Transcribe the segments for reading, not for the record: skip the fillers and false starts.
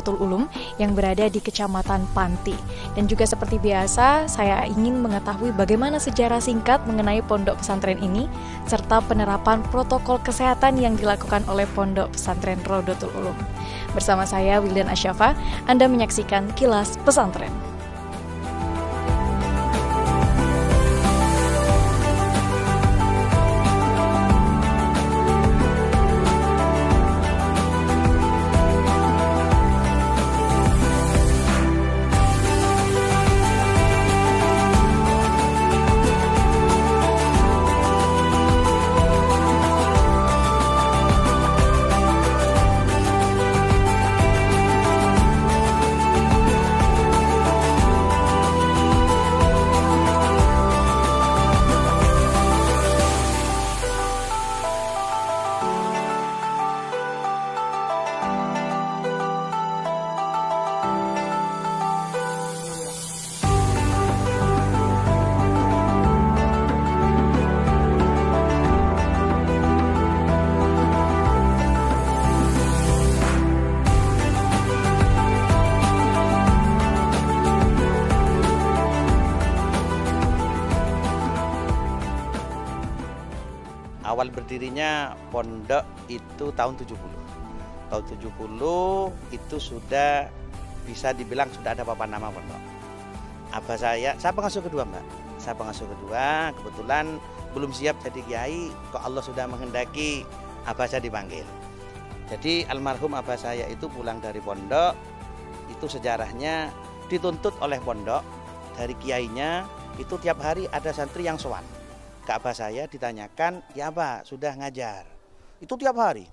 Rodotul Ulum yang berada di Kecamatan Panti. Dan juga seperti biasa, saya ingin mengetahui bagaimana sejarah singkat mengenai pondok pesantren ini, serta penerapan protokol kesehatan yang dilakukan oleh Pondok Pesantren Rodotul Ulum. Bersama saya, Wildan Asyafa, Anda menyaksikan Kilas Pesantren. Awal berdirinya pondok itu tahun 70. Tahun 70 itu sudah bisa dibilang sudah ada papan nama pondok. Abah saya pengasuh kedua, Mbak. Saya pengasuh kedua, kebetulan belum siap jadi kiai, kok Allah sudah menghendaki abah saya dipanggil. Jadi almarhum abah saya itu pulang dari pondok, itu sejarahnya dituntut oleh pondok, dari kiainya itu tiap hari ada santri yang sowan. Ke abah saya ditanyakan, ya Abah sudah ngajar? Itu tiap hari.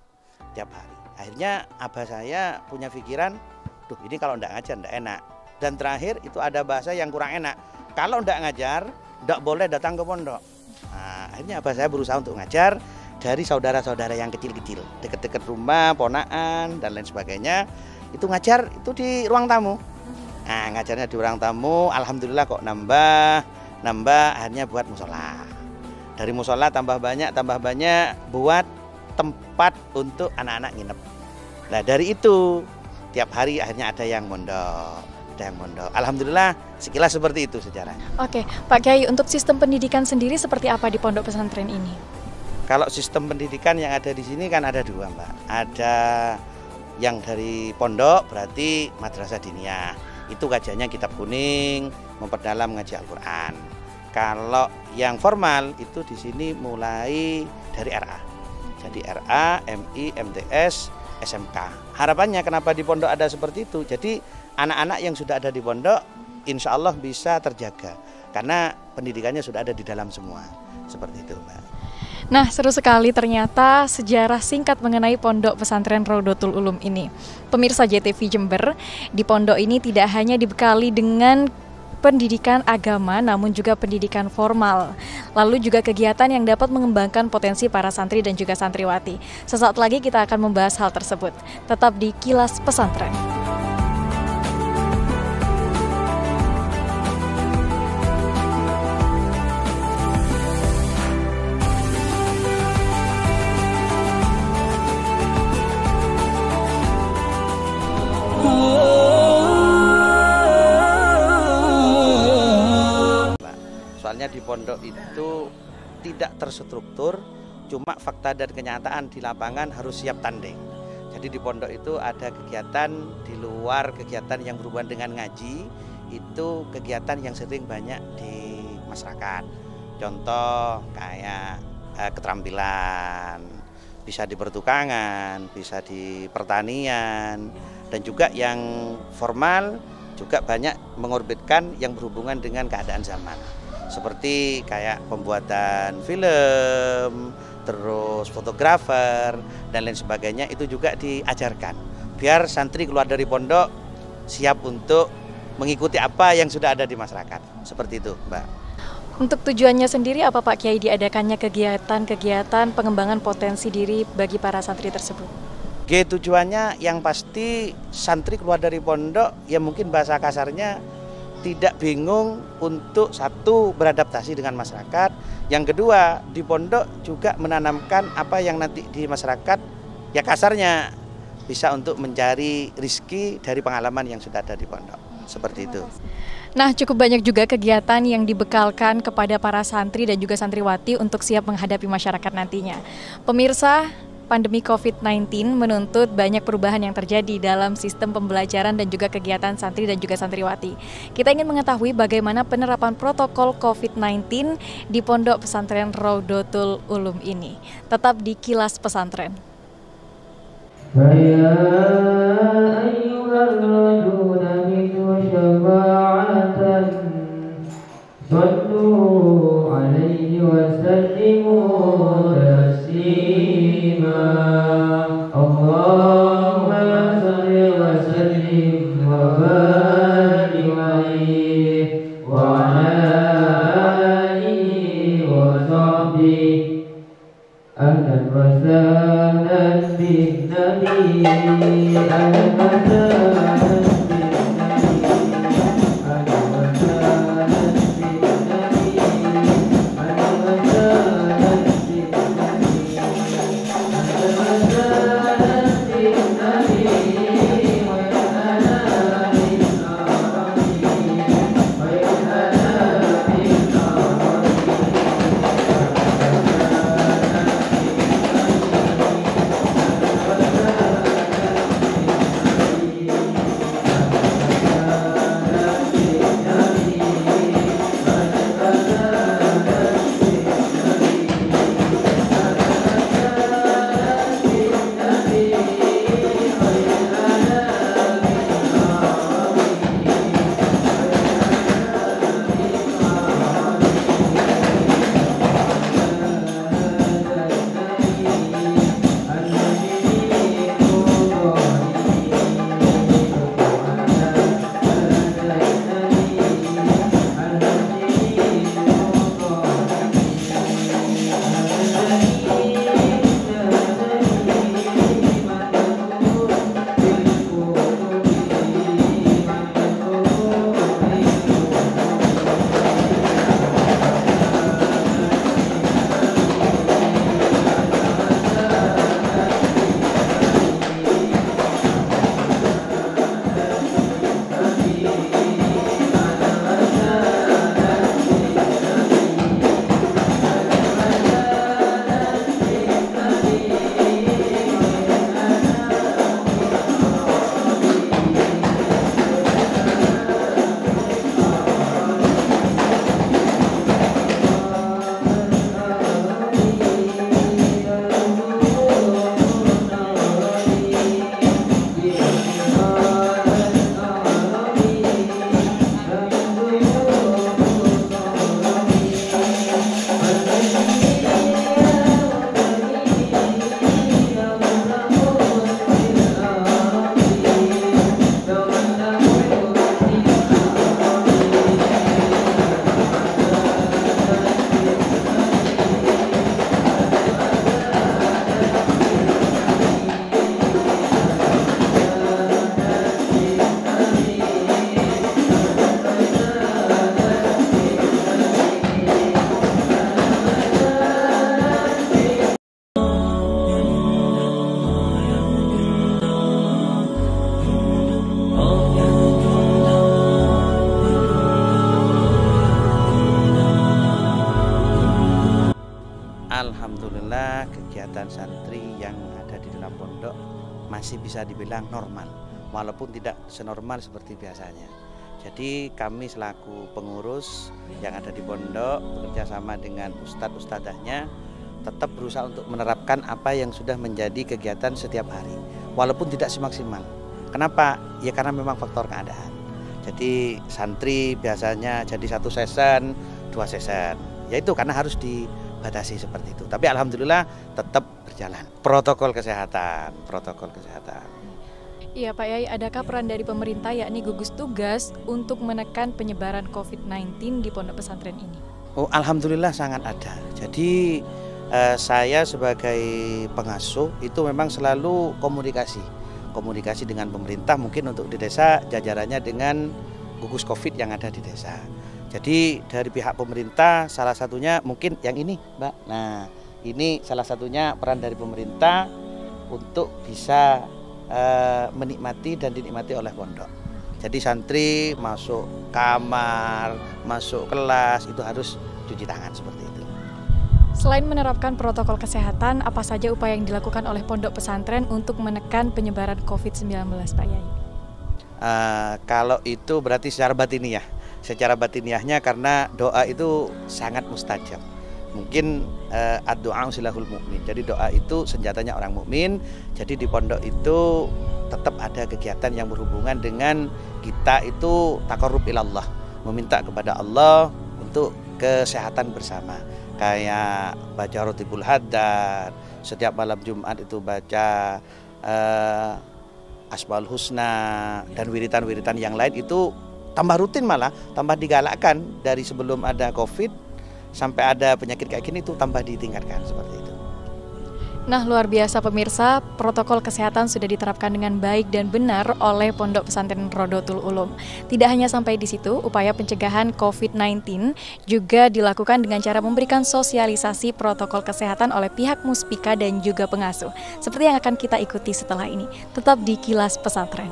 Akhirnya abah saya punya pikiran, duh ini kalau enggak ngajar enggak enak. Dan terakhir itu ada bahasa yang kurang enak. Kalau enggak ngajar, enggak boleh datang ke pondok. Nah, akhirnya abah saya berusaha untuk ngajar dari saudara-saudara yang kecil-kecil, dekat-dekat rumah, ponaan dan lain sebagainya. Itu ngajar itu di ruang tamu. Nah, ngajarnya di ruang tamu, alhamdulillah kok nambah, akhirnya buat musola. Dari musola tambah banyak buat tempat untuk anak-anak nginep. Nah dari itu tiap hari akhirnya ada yang mondok. Alhamdulillah sekilas seperti itu sejarahnya. Oke, Pak Kiai, untuk sistem pendidikan sendiri seperti apa di pondok pesantren ini? Kalau sistem pendidikan yang ada di sini kan ada dua, Mbak. Ada yang dari pondok berarti madrasah diniyah. Itu kajiannya kitab kuning, memperdalam ngaji Al-Quran. Kalau yang formal itu di sini mulai dari RA. Jadi RA, MI, MTS, SMK. Harapannya kenapa di pondok ada seperti itu? Jadi anak-anak yang sudah ada di pondok insya Allah bisa terjaga. Karena pendidikannya sudah ada di dalam semua. Seperti itu, Mbak. Nah, seru sekali ternyata sejarah singkat mengenai Pondok Pesantren Rodotul Ulum ini. Pemirsa JTV Jember, di pondok ini tidak hanya dibekali dengan pendidikan agama, namun juga pendidikan formal. Lalu juga kegiatan yang dapat mengembangkan potensi para santri dan juga santriwati. Sesaat lagi kita akan membahas hal tersebut. Tetap di Kilas Pesantren. Soalnya di pondok itu tidak terstruktur, cuma fakta dan kenyataan di lapangan harus siap tanding. Jadi di pondok itu ada kegiatan di luar kegiatan yang berhubungan dengan ngaji, itu kegiatan yang sering banyak di masyarakat. Contoh kayak keterampilan, bisa di pertukangan, bisa di pertanian, dan juga yang formal juga banyak mengorbitkan yang berhubungan dengan keadaan zaman. Seperti kayak pembuatan film, terus fotografer, dan lain sebagainya itu juga diajarkan. Biar santri keluar dari pondok siap untuk mengikuti apa yang sudah ada di masyarakat. Seperti itu, Mbak. Untuk tujuannya sendiri apa Pak Kiai diadakannya kegiatan-kegiatan pengembangan potensi diri bagi para santri tersebut? Tujuannya yang pasti santri keluar dari pondok, ya mungkin bahasa kasarnya tidak bingung untuk satu beradaptasi dengan masyarakat, yang kedua di pondok juga menanamkan apa yang nanti di masyarakat ya kasarnya bisa untuk mencari rizki dari pengalaman yang sudah ada di pondok. Seperti itu. Nah, cukup banyak juga kegiatan yang dibekalkan kepada para santri dan juga santriwati untuk siap menghadapi masyarakat nantinya. Pemirsa, pandemi COVID-19 menuntut banyak perubahan yang terjadi dalam sistem pembelajaran dan juga kegiatan santri dan juga santriwati. Kita ingin mengetahui bagaimana penerapan protokol COVID-19 di Pondok Pesantren Raudhatul Ulum ini. Tetap di Kilas Pesantren. صلوا عليه وسلموا تسليما اللهم صل وسلم وبارك عليه وعلى آله وصحبه أهلا وسهلا بالنبي أهلا وسهلا Alhamdulillah kegiatan santri yang ada di dalam pondok masih bisa dibilang normal, walaupun tidak senormal seperti biasanya. Jadi kami selaku pengurus yang ada di pondok bekerja sama dengan ustadz-ustadzahnya tetap berusaha untuk menerapkan apa yang sudah menjadi kegiatan setiap hari, walaupun tidak semaksimal. Kenapa? Ya karena memang faktor keadaan. Jadi santri biasanya jadi 1 season, 2 season, yaitu karena harus dibatasi seperti itu. Tapi alhamdulillah tetap berjalan. Protokol kesehatan. Iya Pak Yai, adakah peran dari pemerintah yakni gugus tugas untuk menekan penyebaran COVID-19 di pondok pesantren ini? Oh, alhamdulillah sangat ada. Jadi saya sebagai pengasuh itu memang selalu komunikasi dengan pemerintah, mungkin untuk di desa jajarannya dengan gugus COVID yang ada di desa. Jadi dari pihak pemerintah salah satunya mungkin yang ini Mbak. Nah ini salah satunya peran dari pemerintah untuk bisa menikmati dan dinikmati oleh pondok. Jadi santri masuk kamar, masuk kelas itu harus cuci tangan seperti itu. Selain menerapkan protokol kesehatan, apa saja upaya yang dilakukan oleh pondok pesantren untuk menekan penyebaran COVID-19, Pak Yai? Kalau itu berarti secara batiniah. Secara batiniahnya karena doa itu sangat mustajab. Mungkin ad-du'a silahul mukmin. Jadi doa itu senjatanya orang mukmin. Jadi di pondok itu tetap ada kegiatan yang berhubungan dengan kita itu taqarrub ilallah, meminta kepada Allah untuk kesehatan bersama. Kayak baca Rotibul Haddad, setiap malam Jumat itu baca Asmaul Husna dan wiritan-wiritan yang lain itu tambah rutin, malah tambah digalakkan. Dari sebelum ada COVID sampai ada penyakit kayak gini itu tambah ditingkatkan seperti itu. Nah, luar biasa pemirsa, protokol kesehatan sudah diterapkan dengan baik dan benar oleh Pondok Pesantren Rodotul Ulum. Tidak hanya sampai di situ, upaya pencegahan COVID-19 juga dilakukan dengan cara memberikan sosialisasi protokol kesehatan oleh pihak muspika dan juga pengasuh. Seperti yang akan kita ikuti setelah ini. Tetap di Kilas Pesantren.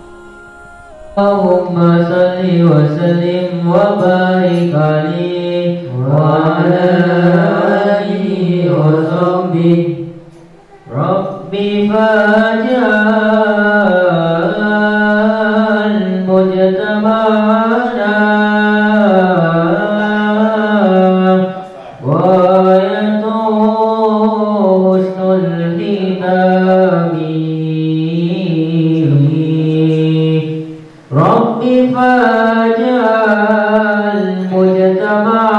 Allahumma salli wa sallim wa barik alaihi wa ala alihi wa sahbihi. Rabbi faj'al mujtama'ana wa husnul khitami. Rabbi faj'al mujtama'ana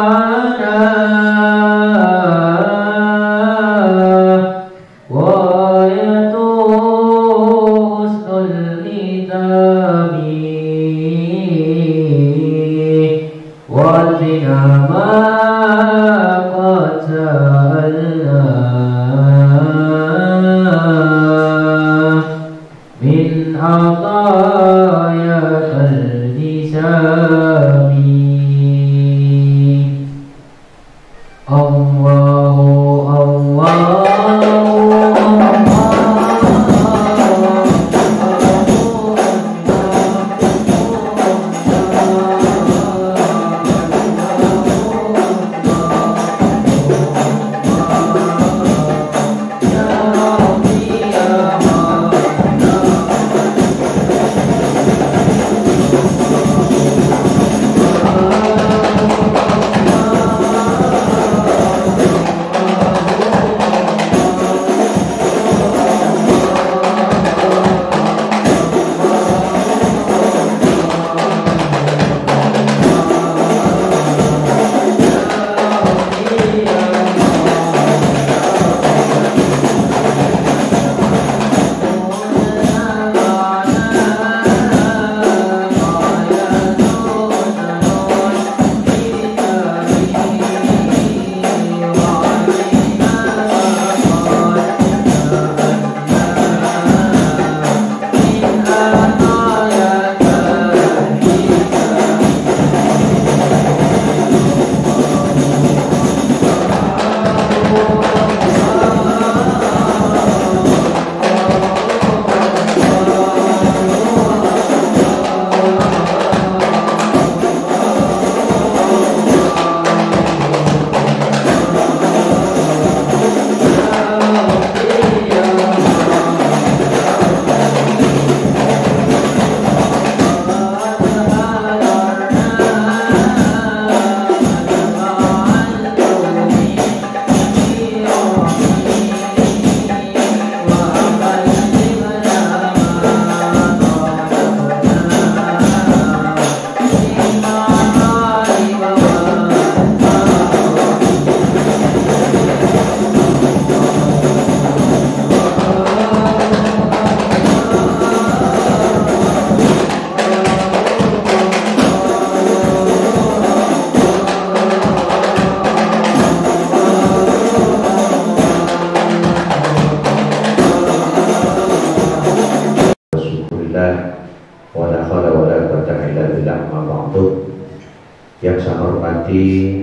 Yang saya hormati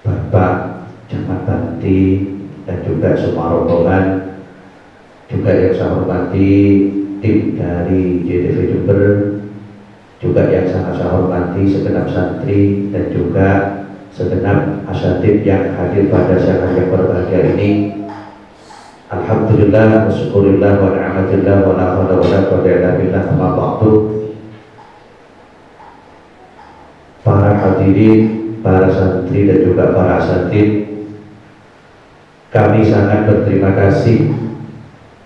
Bapak Camat Banti dan juga semua rombongan, juga juga yang saya hormati tim dari JTV Jember, juga yang sangat saya hormati segenap santri dan juga segenap asatidz yang hadir pada siang yang berbahagia ini. Alhamdulillah, syukurillah, wa ni'matillah, wa la haula wa la quwwata illa billah, amma ba'du. Para hadirin, para santri dan juga para asatidz, kami sangat berterima kasih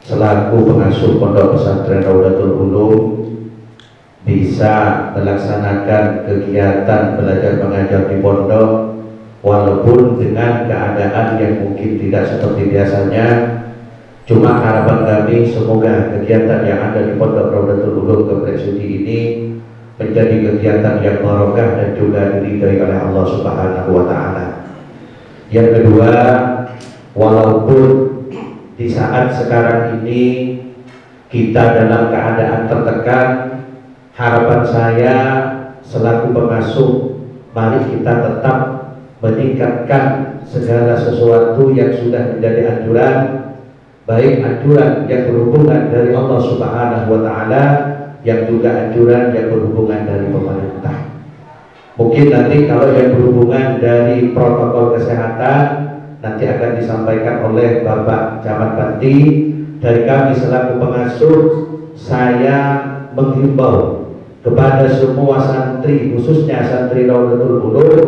selaku pengasuh Pondok Pesantren Raudatul Ulum bisa melaksanakan kegiatan belajar mengajar di pondok walaupun dengan keadaan yang mungkin tidak seperti biasanya. Cuma harapan kami semoga kegiatan yang ada di Pondok Raudatul Ulum Kompleks Suci ini menjadi kegiatan yang barokah dan juga diridhai oleh Allah Subhanahu wa taala. Yang kedua, walaupun di saat sekarang ini kita dalam keadaan tertekan, harapan saya selaku pengasuh, mari kita tetap meningkatkan segala sesuatu yang sudah menjadi anjuran, baik anjuran yang berhubungan dari Allah Subhanahu wa taala, yang juga anjuran yang berhubungan dari pemerintah. Mungkin nanti kalau yang berhubungan dari protokol kesehatan nanti akan disampaikan oleh Bapak Camat Banti. Dari kami selaku pengasuh, saya menghimbau kepada semua santri, khususnya santri Raudatul Ulum,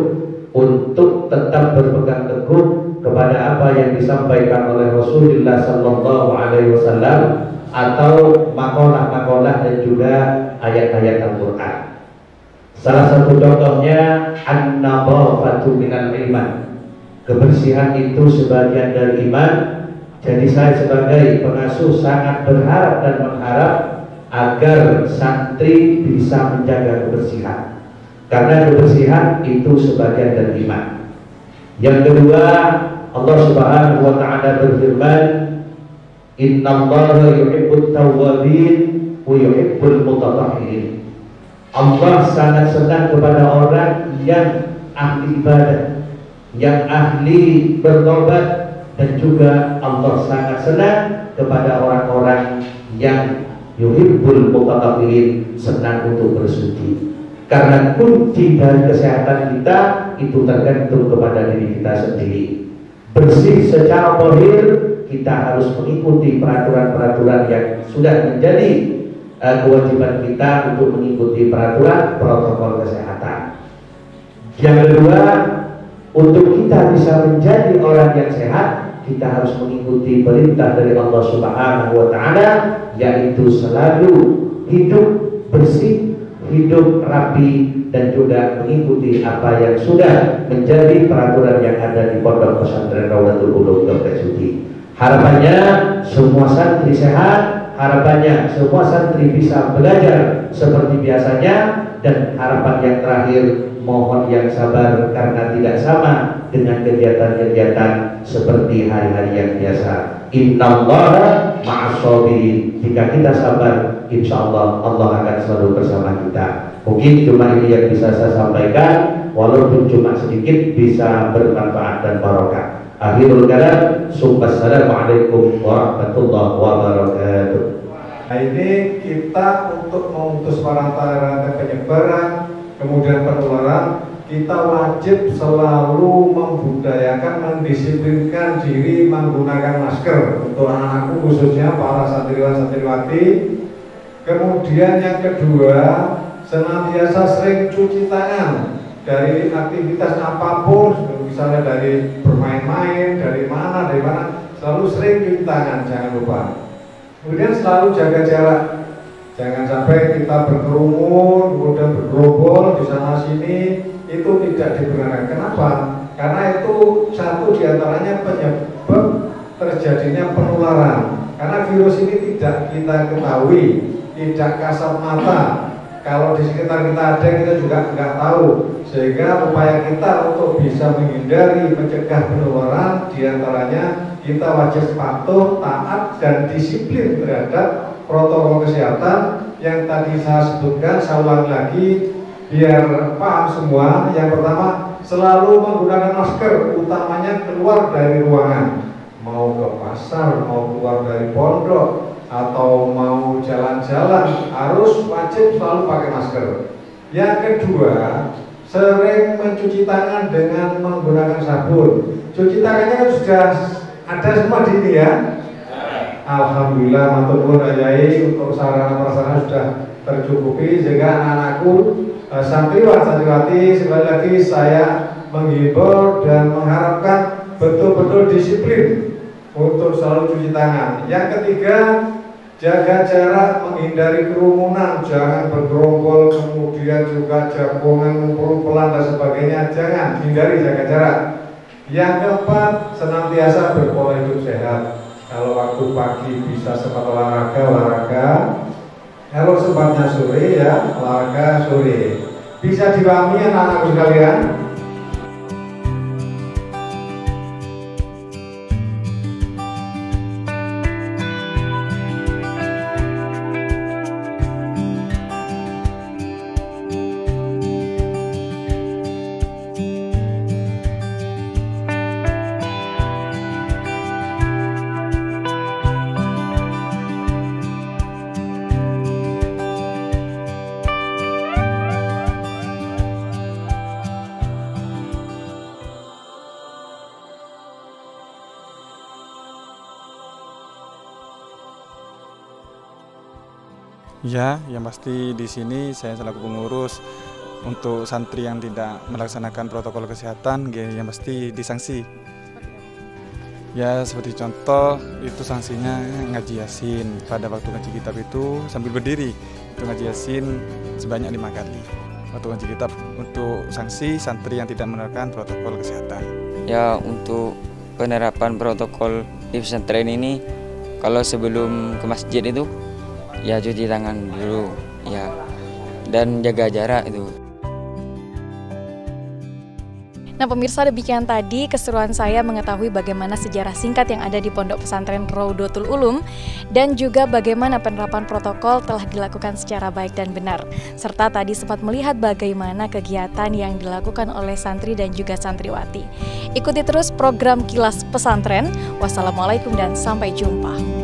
untuk tetap berpegang teguh kepada apa yang disampaikan oleh Rasulullah Sallallahu Alaihi Wasallam atau makalah-makalah dan juga ayat-ayat Al-Quran. Salah satu contohnya an-nadhafatu minal iman. Kebersihan itu sebagian dari iman. Jadi saya sebagai pengasuh sangat berharap dan mengharap agar santri bisa menjaga kebersihan, karena kebersihan itu sebagian dari iman. Yang kedua, Allah Subhanahu wa taala berfirman, innallaha yuhibbut tawwabin wa yuhibbul mutatahhirin. Allah sangat senang kepada orang yang ahli ibadah, yang ahli bertobat, dan juga Allah sangat senang kepada orang-orang yang yuhibbul mutatahhirin, senang untuk bersuci. Karena kunci dari kesehatan kita itu tergantung kepada diri kita sendiri. Bersih secara zahir, kita harus mengikuti peraturan-peraturan yang sudah menjadi kewajiban kita untuk mengikuti peraturan protokol kesehatan. Yang kedua, untuk kita bisa menjadi orang yang sehat, kita harus mengikuti perintah dari Allah Subhanahu wa taala, yaitu selalu hidup bersih, hidup rapi, dan juga mengikuti apa yang sudah menjadi peraturan yang ada di Pondok Pesantren Raudatul Ulum Kompleks Suci. Harapannya semua santri sehat, harapannya semua santri bisa belajar seperti biasanya, dan harapan yang terakhir, mohon yang sabar karena tidak sama dengan kegiatan-kegiatan seperti hari-hari yang biasa. Innallaha ma'as-sabirin. Jika kita sabar, insya Allah Allah akan selalu bersama kita. Mungkin cuma ini yang bisa saya sampaikan, walaupun cuma sedikit bisa bermanfaat dan barokah. Akhirul kalam, assalamualaikum warahmatullahi wabarakatuh. Nah, ini kita untuk memutus rantai penyebaran, kemudian penularan, kita wajib selalu membudayakan, mendisiplinkan diri menggunakan masker untuk anak-anakku, khususnya para santriwan santriwati. Kemudian yang kedua, senantiasa sering cuci tangan dari aktivitas apapun, misalnya dari bermain-main, dari mana, selalu sering cuci tangan, jangan lupa. Kemudian selalu jaga jarak. Jangan sampai kita berkerumun, kemudian bergerombol di sana sini, itu tidak dibenarkan. Kenapa? Karena itu satu diantaranya penyebab terjadinya penularan. Karena virus ini tidak kita ketahui, tidak kasat mata. Kalau di sekitar kita ada, kita juga nggak tahu. Sehingga upaya kita untuk bisa menghindari, mencegah penularan, diantaranya kita wajib patuh, taat, dan disiplin terhadap protokol kesehatan yang tadi saya sebutkan. Saya ulang lagi biar paham semua. Yang pertama, selalu menggunakan masker, utamanya keluar dari ruangan. mau ke pasar, mau keluar dari pondok, atau mau jalan-jalan harus wajib selalu pakai masker. Yang kedua, sering mencuci tangan dengan menggunakan sabun. Cuci tangannya kan sudah ada semua di sini ya. Alhamdulillah, matur nuwun Yai, untuk sarana prasarana sudah tercukupi sehingga anak-anakku santriwan santriwati sekali lagi saya menghimbau dan mengharapkan betul-betul disiplin untuk selalu cuci tangan. Yang ketiga, jaga jarak, menghindari kerumunan, jangan bergerombol, kemudian juga jagongan, kumpulan dan sebagainya, jangan, hindari, jaga jarak. Yang keempat, senantiasa berpola hidup sehat. Kalau waktu pagi bisa sempat olahraga. Kalau sempatnya sore ya, olahraga sore. Bisa dipahami anak-anakku sekalian? Ya, yang pasti di sini saya selaku pengurus untuk santri yang tidak melaksanakan protokol kesehatan, yang pasti disanksi. Ya, seperti contoh itu sanksinya ngaji yasin. Pada waktu ngaji kitab itu sambil berdiri, itu ngaji yasin sebanyak 5 kali. Waktu ngaji kitab untuk sanksi santri yang tidak menerapkan protokol kesehatan. Ya, untuk penerapan protokol di pesantren ini, kalau sebelum ke masjid itu ya cuci tangan dulu ya, dan jaga jarak itu. Nah pemirsa, demikian tadi keseruan saya mengetahui bagaimana sejarah singkat yang ada di Pondok Pesantren Raudhatul Ulum dan juga bagaimana penerapan protokol telah dilakukan secara baik dan benar. Serta tadi sempat melihat bagaimana kegiatan yang dilakukan oleh santri dan juga santriwati. Ikuti terus program Kilas Pesantren. Wassalamualaikum dan sampai jumpa.